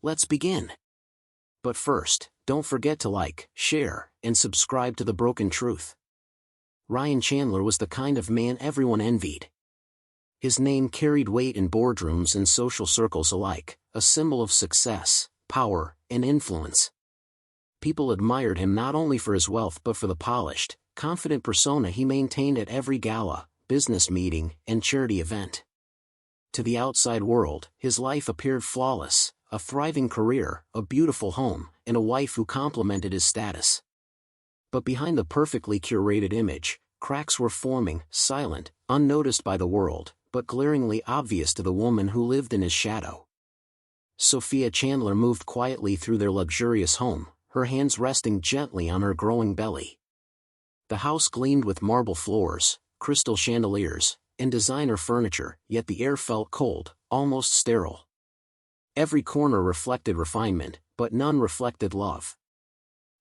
Let's begin. But first, don't forget to like, share, and subscribe to The Broken Truth. Ryan Chandler was the kind of man everyone envied. His name carried weight in boardrooms and social circles alike, a symbol of success, power, and influence. People admired him not only for his wealth but for the polished, confident persona he maintained at every gala, business meeting, and charity event. To the outside world, his life appeared flawless, a thriving career, a beautiful home, and a wife who complimented his status. But behind the perfectly curated image, cracks were forming, silent, unnoticed by the world, but glaringly obvious to the woman who lived in his shadow. Sophia Chandler moved quietly through their luxurious home, her hands resting gently on her growing belly. The house gleamed with marble floors, crystal chandeliers, and designer furniture, yet the air felt cold, almost sterile. Every corner reflected refinement, but none reflected love.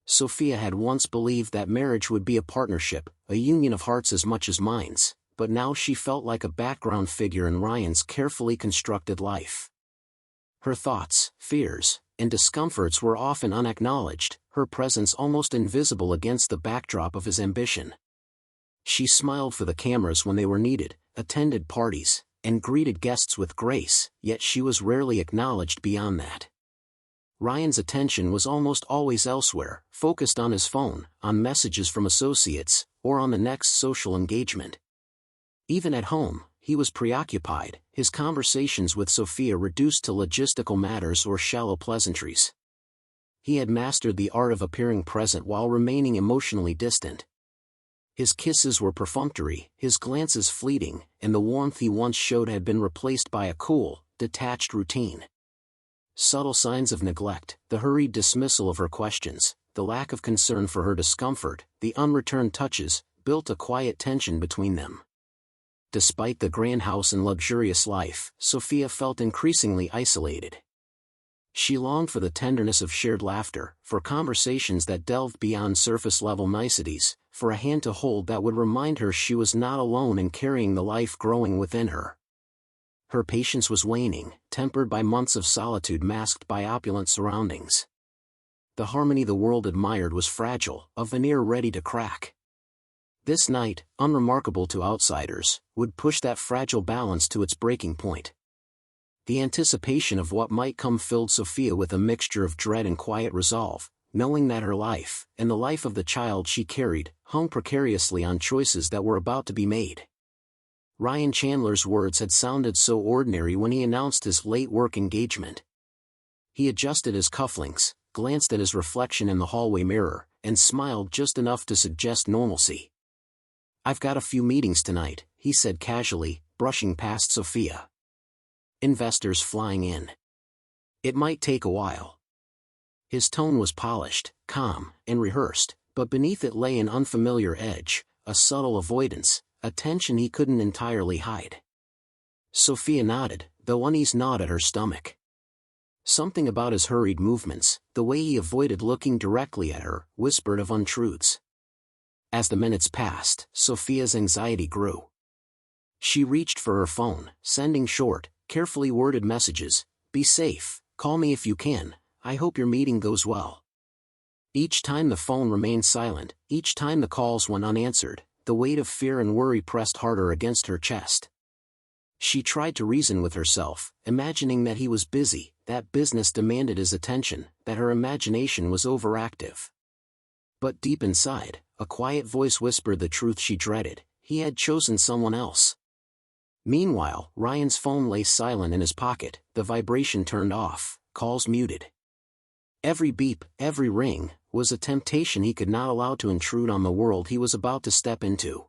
Sophia had once believed that marriage would be a partnership, a union of hearts as much as minds, but now she felt like a background figure in Ryan's carefully constructed life. Her thoughts, fears, and discomforts were often unacknowledged, her presence almost invisible against the backdrop of his ambition. She smiled for the cameras when they were needed, attended parties, and greeted guests with grace, yet she was rarely acknowledged beyond that. Ryan's attention was almost always elsewhere, focused on his phone, on messages from associates, or on the next social engagement. Even at home, he was preoccupied, his conversations with Sophia reduced to logistical matters or shallow pleasantries. He had mastered the art of appearing present while remaining emotionally distant. His kisses were perfunctory, his glances fleeting, and the warmth he once showed had been replaced by a cool, detached routine. Subtle signs of neglect, the hurried dismissal of her questions, the lack of concern for her discomfort, the unreturned touches, built a quiet tension between them. Despite the grand house and luxurious life, Sophia felt increasingly isolated. She longed for the tenderness of shared laughter, for conversations that delved beyond surface-level niceties, for a hand to hold that would remind her she was not alone in carrying the life growing within her. Her patience was waning, tempered by months of solitude masked by opulent surroundings. The harmony the world admired was fragile, a veneer ready to crack. This night, unremarkable to outsiders, would push that fragile balance to its breaking point. The anticipation of what might come filled Sophia with a mixture of dread and quiet resolve, knowing that her life, and the life of the child she carried, hung precariously on choices that were about to be made. Ryan Chandler's words had sounded so ordinary when he announced his late work engagement. He adjusted his cufflinks, glanced at his reflection in the hallway mirror, and smiled just enough to suggest normalcy. "I've got a few meetings tonight," he said casually, brushing past Sophia. "Investors flying in. It might take a while." His tone was polished, calm, and rehearsed, but beneath it lay an unfamiliar edge, a subtle avoidance, a tension he couldn't entirely hide. Sophia nodded, though unease gnawed at her stomach. Something about his hurried movements, the way he avoided looking directly at her, whispered of untruths. As the minutes passed, Sophia's anxiety grew. She reached for her phone, sending short, carefully worded messages: "Be safe, call me if you can, I hope your meeting goes well." Each time the phone remained silent, each time the calls went unanswered, the weight of fear and worry pressed harder against her chest. She tried to reason with herself, imagining that he was busy, that business demanded his attention, that her imagination was overactive. But deep inside, a quiet voice whispered the truth she dreaded: he had chosen someone else. Meanwhile, Ryan's phone lay silent in his pocket, the vibration turned off, calls muted. Every beep, every ring, was a temptation he could not allow to intrude on the world he was about to step into.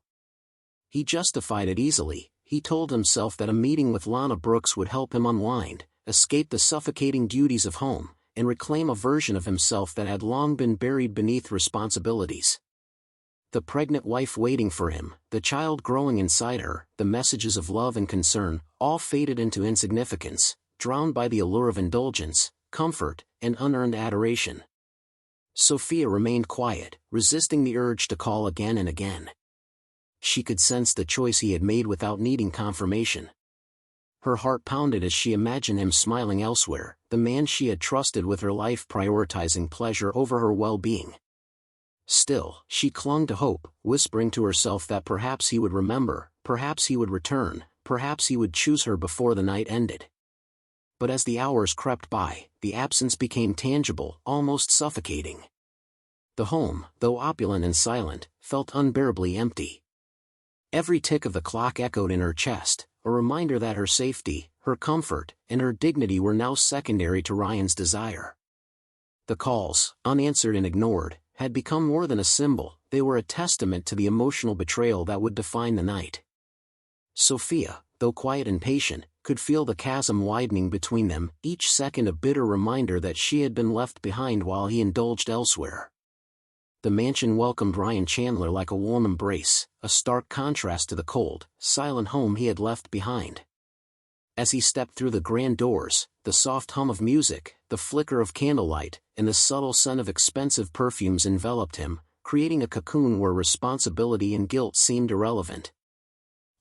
He justified it easily. He told himself that a meeting with Lana Brooks would help him unwind, escape the suffocating duties of home, and reclaim a version of himself that had long been buried beneath responsibilities. The pregnant wife waiting for him, the child growing inside her, the messages of love and concern, all faded into insignificance, drowned by the allure of indulgence, comfort, and unearned adoration. Sophia remained quiet, resisting the urge to call again and again. She could sense the choice he had made without needing confirmation. Her heart pounded as she imagined him smiling elsewhere, the man she had trusted with her life prioritizing pleasure over her well-being. Still, she clung to hope, whispering to herself that perhaps he would remember, perhaps he would return, perhaps he would choose her before the night ended. But as the hours crept by, the absence became tangible, almost suffocating. The home, though opulent and silent, felt unbearably empty. Every tick of the clock echoed in her chest, a reminder that her safety, her comfort, and her dignity were now secondary to Ryan's desire. The calls, unanswered and ignored, had become more than a symbol, they were a testament to the emotional betrayal that would define the night. Sophia, though quiet and patient, could feel the chasm widening between them, each second a bitter reminder that she had been left behind while he indulged elsewhere. The mansion welcomed Ryan Chandler like a warm embrace, a stark contrast to the cold, silent home he had left behind. As he stepped through the grand doors, the soft hum of music, the flicker of candlelight, and the subtle scent of expensive perfumes enveloped him, creating a cocoon where responsibility and guilt seemed irrelevant.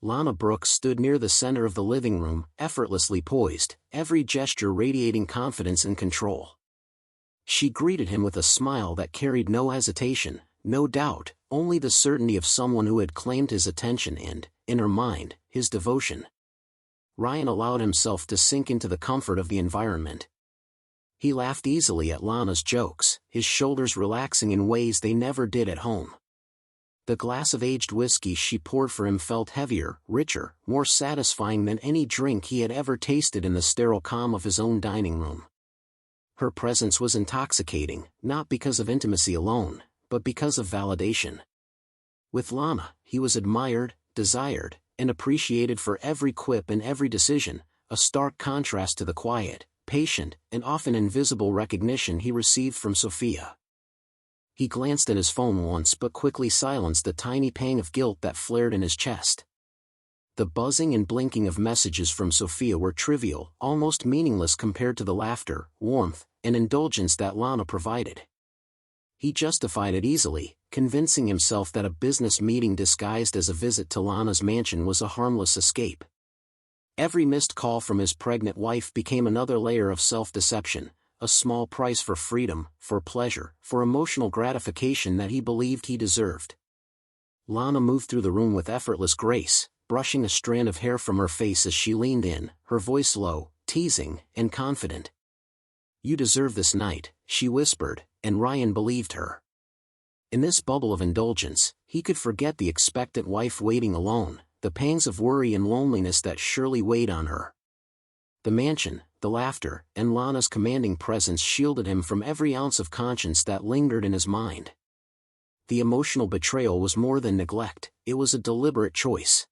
Lana Brooks stood near the center of the living room, effortlessly poised, every gesture radiating confidence and control. She greeted him with a smile that carried no hesitation, no doubt, only the certainty of someone who had claimed his attention and, in her mind, his devotion. Ryan allowed himself to sink into the comfort of the environment. He laughed easily at Lana's jokes, his shoulders relaxing in ways they never did at home. The glass of aged whiskey she poured for him felt heavier, richer, more satisfying than any drink he had ever tasted in the sterile calm of his own dining room. Her presence was intoxicating, not because of intimacy alone, but because of validation. With Lana, he was admired, desired, and appreciated for every quip and every decision, a stark contrast to the quiet, patient, and often invisible recognition he received from Sophia. He glanced at his phone once but quickly silenced the tiny pang of guilt that flared in his chest. The buzzing and blinking of messages from Sophia were trivial, almost meaningless compared to the laughter, warmth, and indulgence that Lana provided. He justified it easily, convincing himself that a business meeting disguised as a visit to Lana's mansion was a harmless escape. Every missed call from his pregnant wife became another layer of self-deception, a small price for freedom, for pleasure, for emotional gratification that he believed he deserved. Lana moved through the room with effortless grace, brushing a strand of hair from her face as she leaned in, her voice low, teasing, and confident. "You deserve this night," she whispered, and Ryan believed her. In this bubble of indulgence, he could forget the expectant wife waiting alone, the pangs of worry and loneliness that surely weighed on her. The mansion, the laughter, and Lana's commanding presence shielded him from every ounce of conscience that lingered in his mind. The emotional betrayal was more than neglect, it was a deliberate choice.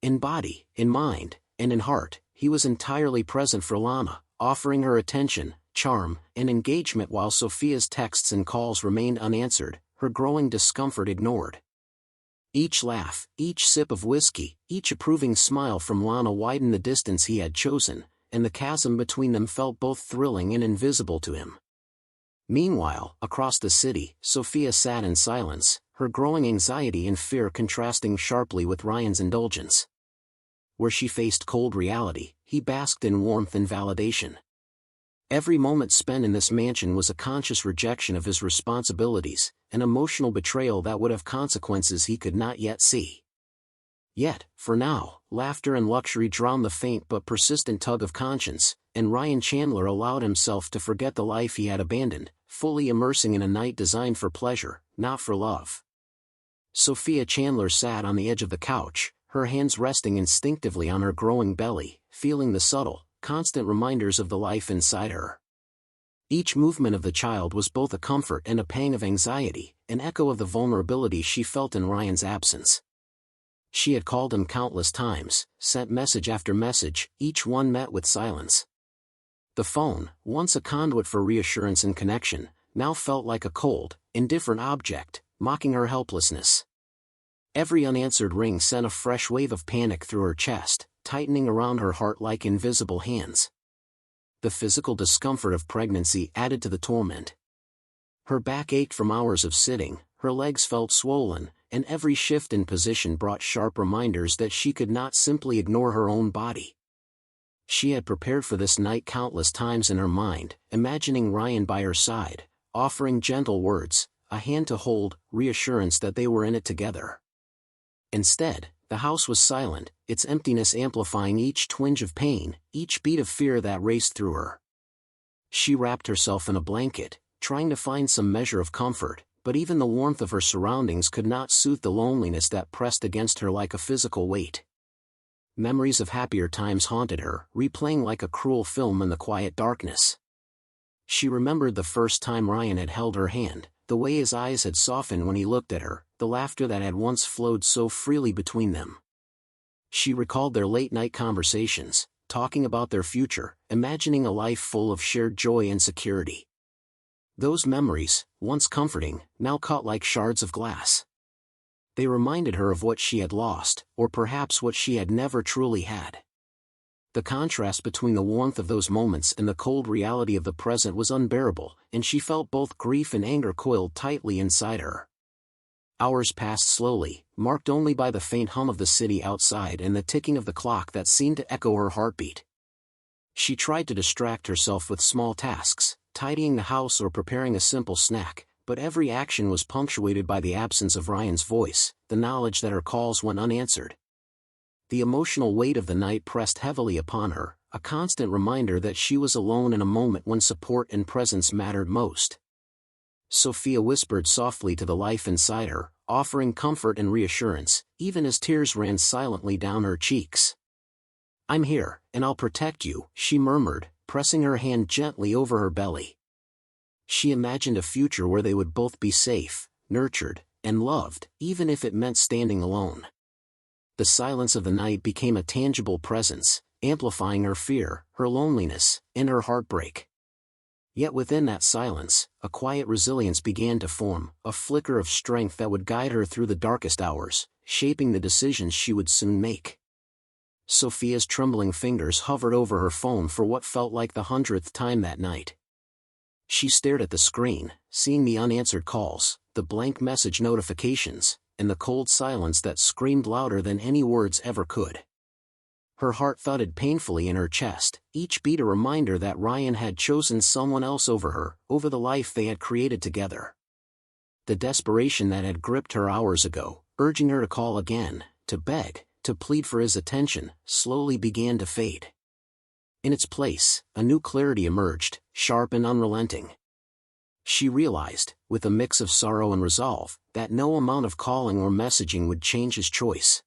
In body, in mind, and in heart, he was entirely present for Lana, offering her attention, charm, and engagement while Sophia's texts and calls remained unanswered, her growing discomfort ignored. Each laugh, each sip of whiskey, each approving smile from Lana widened the distance he had chosen, and the chasm between them felt both thrilling and invisible to him. Meanwhile, across the city, Sophia sat in silence, her growing anxiety and fear contrasting sharply with Ryan's indulgence. Where she faced cold reality, he basked in warmth and validation. Every moment spent in this mansion was a conscious rejection of his responsibilities, an emotional betrayal that would have consequences he could not yet see. Yet, for now, laughter and luxury drowned the faint but persistent tug of conscience, and Ryan Chandler allowed himself to forget the life he had abandoned, fully immersing in a night designed for pleasure, not for love. Sophia Chandler sat on the edge of the couch, her hands resting instinctively on her growing belly, feeling the subtle, constant reminders of the life inside her. Each movement of the child was both a comfort and a pang of anxiety, an echo of the vulnerability she felt in Ryan's absence. She had called him countless times, sent message after message, each one met with silence. The phone, once a conduit for reassurance and connection, now felt like a cold, indifferent object, mocking her helplessness. Every unanswered ring sent a fresh wave of panic through her chest, tightening around her heart like invisible hands. The physical discomfort of pregnancy added to the torment. Her back ached from hours of sitting, her legs felt swollen, and every shift in position brought sharp reminders that she could not simply ignore her own body. She had prepared for this night countless times in her mind, imagining Ryan by her side, offering gentle words, a hand to hold, reassurance that they were in it together. Instead, the house was silent, its emptiness amplifying each twinge of pain, each beat of fear that raced through her. She wrapped herself in a blanket, trying to find some measure of comfort, but even the warmth of her surroundings could not soothe the loneliness that pressed against her like a physical weight. Memories of happier times haunted her, replaying like a cruel film in the quiet darkness. She remembered the first time Ryan had held her hand, the way his eyes had softened when he looked at her, the laughter that had once flowed so freely between them. She recalled their late-night conversations, talking about their future, imagining a life full of shared joy and security. Those memories, once comforting, now caught like shards of glass. They reminded her of what she had lost, or perhaps what she had never truly had. The contrast between the warmth of those moments and the cold reality of the present was unbearable, and she felt both grief and anger coiled tightly inside her. Hours passed slowly, marked only by the faint hum of the city outside and the ticking of the clock that seemed to echo her heartbeat. She tried to distract herself with small tasks, tidying the house or preparing a simple snack, but every action was punctuated by the absence of Ryan's voice, the knowledge that her calls went unanswered. The emotional weight of the night pressed heavily upon her, a constant reminder that she was alone in a moment when support and presence mattered most. Sophia whispered softly to the life inside her, offering comfort and reassurance, even as tears ran silently down her cheeks. "I'm here, and I'll protect you," she murmured, pressing her hand gently over her belly. She imagined a future where they would both be safe, nurtured, and loved, even if it meant standing alone. The silence of the night became a tangible presence, amplifying her fear, her loneliness, and her heartbreak. Yet within that silence, a quiet resilience began to form, a flicker of strength that would guide her through the darkest hours, shaping the decisions she would soon make. Sophia's trembling fingers hovered over her phone for what felt like the 100th time that night. She stared at the screen, seeing the unanswered calls, the blank message notifications, and the cold silence that screamed louder than any words ever could. Her heart thudded painfully in her chest, each beat a reminder that Ryan had chosen someone else over her, over the life they had created together. The desperation that had gripped her hours ago, urging her to call again, to beg, to plead for his attention, slowly began to fade. In its place, a new clarity emerged, sharp and unrelenting. She realized, with a mix of sorrow and resolve, that no amount of calling or messaging would change his choice.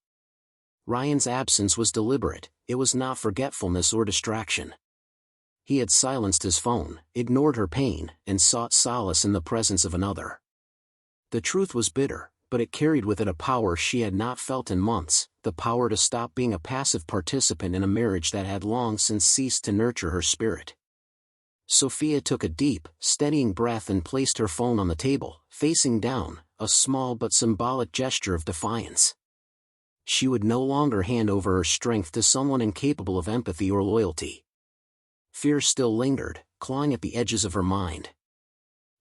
Ryan's absence was deliberate, it was not forgetfulness or distraction. He had silenced his phone, ignored her pain, and sought solace in the presence of another. The truth was bitter, but it carried with it a power she had not felt in months, the power to stop being a passive participant in a marriage that had long since ceased to nurture her spirit. Sophia took a deep, steadying breath and placed her phone on the table, facing down, a small but symbolic gesture of defiance. She would no longer hand over her strength to someone incapable of empathy or loyalty. Fear still lingered, clawing at the edges of her mind.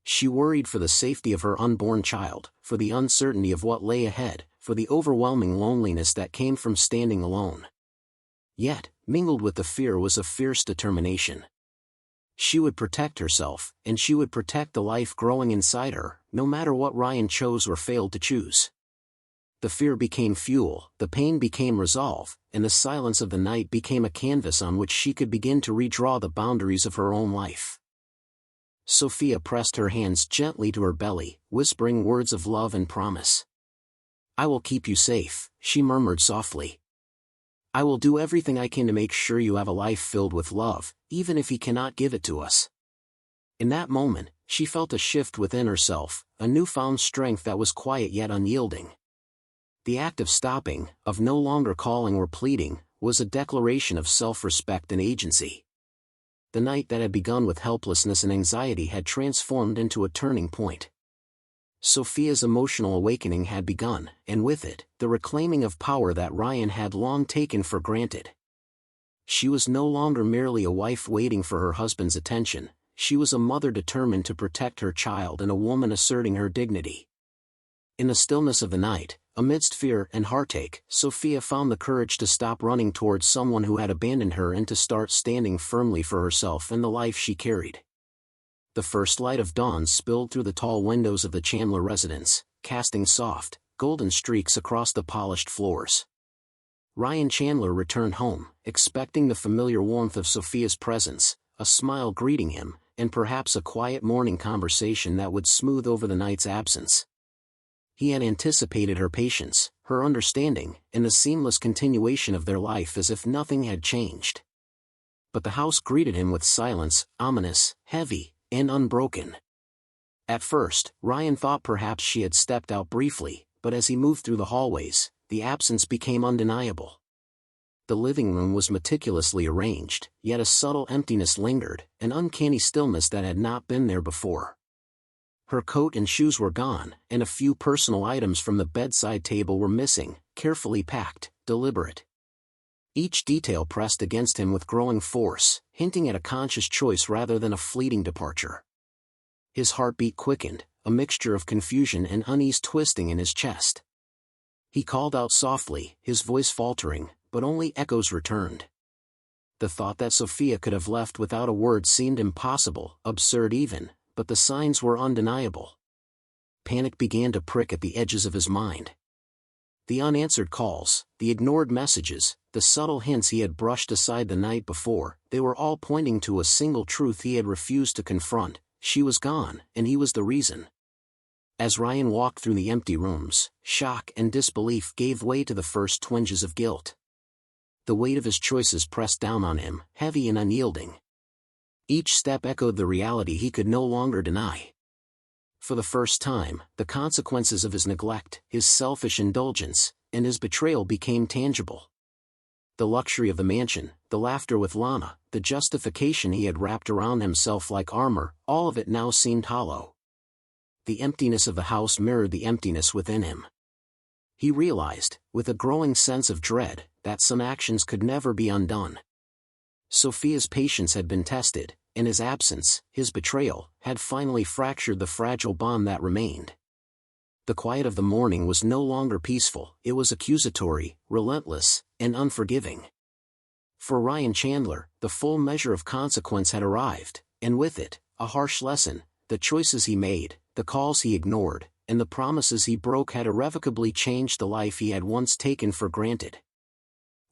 She worried for the safety of her unborn child, for the uncertainty of what lay ahead, for the overwhelming loneliness that came from standing alone. Yet, mingled with the fear was a fierce determination. She would protect herself, and she would protect the life growing inside her, no matter what Ryan chose or failed to choose. The fear became fuel, the pain became resolve, and the silence of the night became a canvas on which she could begin to redraw the boundaries of her own life. Sophia pressed her hands gently to her belly, whispering words of love and promise. "I will keep you safe," she murmured softly. "I will do everything I can to make sure you have a life filled with love, even if he cannot give it to us." In that moment, she felt a shift within herself, a newfound strength that was quiet yet unyielding. The act of stopping, of no longer calling or pleading, was a declaration of self-respect and agency. The night that had begun with helplessness and anxiety had transformed into a turning point. Sophia's emotional awakening had begun, and with it, the reclaiming of power that Ryan had long taken for granted. She was no longer merely a wife waiting for her husband's attention, she was a mother determined to protect her child and a woman asserting her dignity. In the stillness of the night, Amidst fear and heartache, Sophia found the courage to stop running towards someone who had abandoned her and to start standing firmly for herself and the life she carried. The first light of dawn spilled through the tall windows of the Chandler residence, casting soft, golden streaks across the polished floors. Ryan Chandler returned home, expecting the familiar warmth of Sophia's presence, a smile greeting him, and perhaps a quiet morning conversation that would smooth over the night's absence. He had anticipated her patience, her understanding, and the seamless continuation of their life as if nothing had changed. But the house greeted him with silence, ominous, heavy, and unbroken. At first, Ryan thought perhaps she had stepped out briefly, but as he moved through the hallways, the absence became undeniable. The living room was meticulously arranged, yet a subtle emptiness lingered, an uncanny stillness that had not been there before. Her coat and shoes were gone, and a few personal items from the bedside table were missing, carefully packed, deliberate. Each detail pressed against him with growing force, hinting at a conscious choice rather than a fleeting departure. His heartbeat quickened, a mixture of confusion and unease twisting in his chest. He called out softly, his voice faltering, but only echoes returned. The thought that Sophia could have left without a word seemed impossible, absurd even, but the signs were undeniable. Panic began to prick at the edges of his mind. The unanswered calls, the ignored messages, the subtle hints he had brushed aside the night before, they were all pointing to a single truth he had refused to confront: she was gone, and he was the reason. As Ryan walked through the empty rooms, shock and disbelief gave way to the first twinges of guilt. The weight of his choices pressed down on him, heavy and unyielding. Each step echoed the reality he could no longer deny. For the first time, the consequences of his neglect, his selfish indulgence, and his betrayal became tangible. The luxury of the mansion, the laughter with Lana, the justification he had wrapped around himself like armor, all of it now seemed hollow. The emptiness of the house mirrored the emptiness within him. He realized, with a growing sense of dread, that some actions could never be undone. Sophia's patience had been tested, and his absence, his betrayal, had finally fractured the fragile bond that remained. The quiet of the morning was no longer peaceful, it was accusatory, relentless, and unforgiving. For Ryan Chandler, the full measure of consequence had arrived, and with it, a harsh lesson: the choices he made, the calls he ignored, and the promises he broke had irrevocably changed the life he had once taken for granted.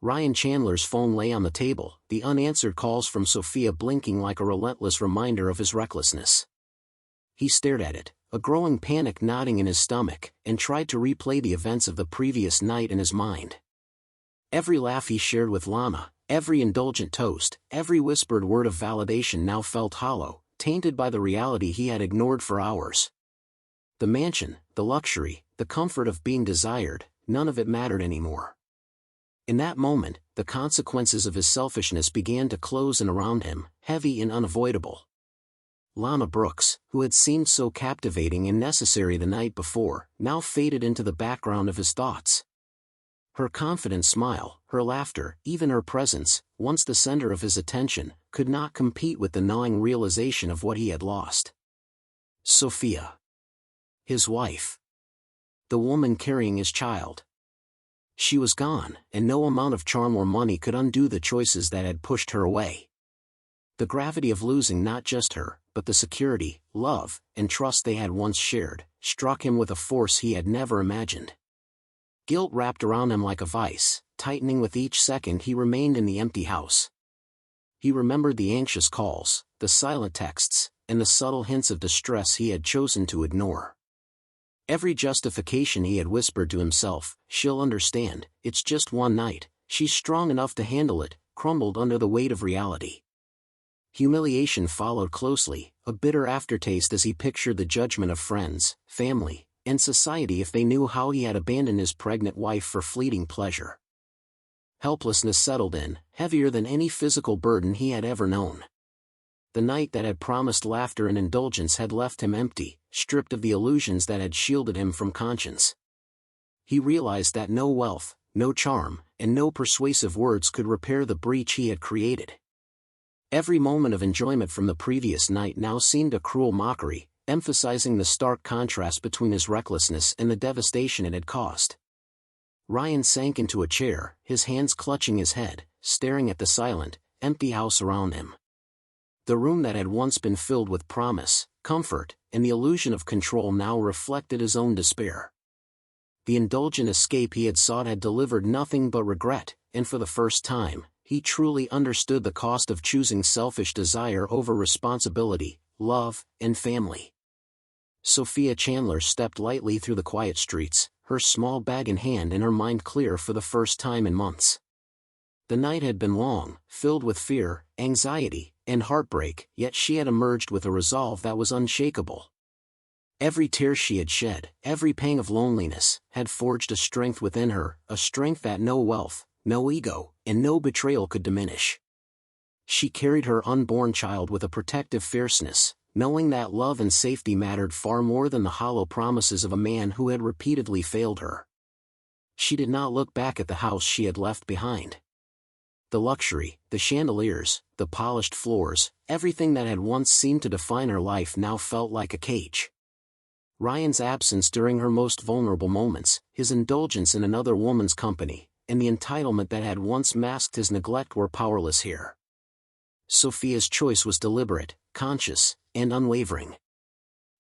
Ryan Chandler's phone lay on the table, the unanswered calls from Sophia blinking like a relentless reminder of his recklessness. He stared at it, a growing panic knotting in his stomach, and tried to replay the events of the previous night in his mind. Every laugh he shared with Lana, every indulgent toast, every whispered word of validation now felt hollow, tainted by the reality he had ignored for hours. The mansion, the luxury, the comfort of being desired, none of it mattered anymore. In that moment, the consequences of his selfishness began to close in around him, heavy and unavoidable. Lana Brooks, who had seemed so captivating and necessary the night before, now faded into the background of his thoughts. Her confident smile, her laughter, even her presence, once the center of his attention, could not compete with the gnawing realization of what he had lost. Sophia. His wife. The woman carrying his child. She was gone, and no amount of charm or money could undo the choices that had pushed her away. The gravity of losing not just her, but the security, love, and trust they had once shared, struck him with a force he had never imagined. Guilt wrapped around him like a vice, tightening with each second he remained in the empty house. He remembered the anxious calls, the silent texts, and the subtle hints of distress he had chosen to ignore. Every justification he had whispered to himself, "She'll understand, it's just one night, she's strong enough to handle it," crumbled under the weight of reality. Humiliation followed closely, a bitter aftertaste as he pictured the judgment of friends, family, and society if they knew how he had abandoned his pregnant wife for fleeting pleasure. Helplessness settled in, heavier than any physical burden he had ever known. The night that had promised laughter and indulgence had left him empty, stripped of the illusions that had shielded him from conscience. He realized that no wealth, no charm, and no persuasive words could repair the breach he had created. Every moment of enjoyment from the previous night now seemed a cruel mockery, emphasizing the stark contrast between his recklessness and the devastation it had caused. Ryan sank into a chair, his hands clutching his head, staring at the silent, empty house around him. The room that had once been filled with promise, comfort, and the illusion of control now reflected his own despair. The indulgent escape he had sought had delivered nothing but regret, and for the first time, he truly understood the cost of choosing selfish desire over responsibility, love, and family. Sophia Chandler stepped lightly through the quiet streets, her small bag in hand and her mind clear for the first time in months. The night had been long, filled with fear, anxiety, and heartbreak, yet she had emerged with a resolve that was unshakable. Every tear she had shed, every pang of loneliness, had forged a strength within her, a strength that no wealth, no ego, and no betrayal could diminish. She carried her unborn child with a protective fierceness, knowing that love and safety mattered far more than the hollow promises of a man who had repeatedly failed her. She did not look back at the house she had left behind. The luxury, the chandeliers, the polished floors, everything that had once seemed to define her life now felt like a cage. Ryan's absence during her most vulnerable moments, his indulgence in another woman's company, and the entitlement that had once masked his neglect were powerless here. Sophia's choice was deliberate, conscious, and unwavering.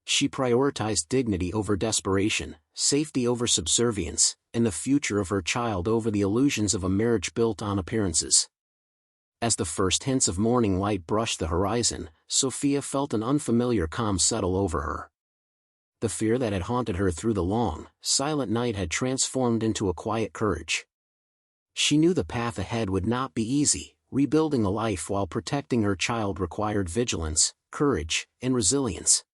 She prioritized dignity over desperation, safety over subservience, and the future of her child over the illusions of a marriage built on appearances. As the first hints of morning light brushed the horizon, Sophia felt an unfamiliar calm settle over her. The fear that had haunted her through the long, silent night had transformed into a quiet courage. She knew the path ahead would not be easy. Rebuilding a life while protecting her child required vigilance, courage, and resilience.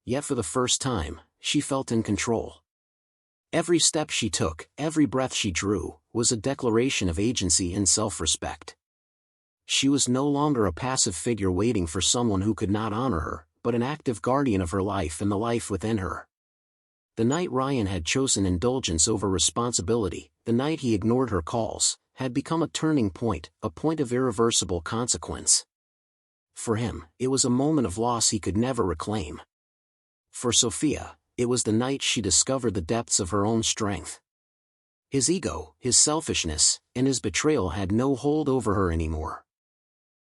Yet for the first time, she felt in control. Every step she took, every breath she drew, was a declaration of agency and self-respect. She was no longer a passive figure waiting for someone who could not honor her, but an active guardian of her life and the life within her. The night Ryan had chosen indulgence over responsibility, the night he ignored her calls, had become a turning point, a point of irreversible consequence. For him, it was a moment of loss he could never reclaim. For Sophia, it was the night she discovered the depths of her own strength. His ego, his selfishness, and his betrayal had no hold over her anymore.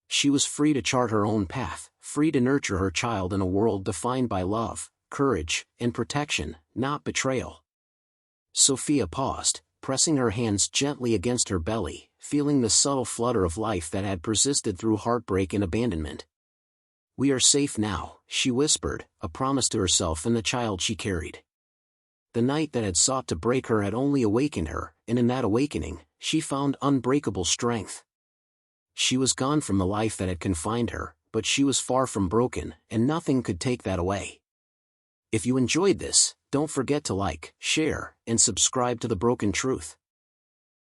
She was free to chart her own path, free to nurture her child in a world defined by love, courage, and protection, not betrayal. Sophia paused, pressing her hands gently against her belly, feeling the subtle flutter of life that had persisted through heartbreak and abandonment. "We are safe now," she whispered, a promise to herself and the child she carried. The night that had sought to break her had only awakened her, and in that awakening, she found unbreakable strength. She was gone from the life that had confined her, but she was far from broken, and nothing could take that away. If you enjoyed this, don't forget to like, share, and subscribe to The Broken Truth.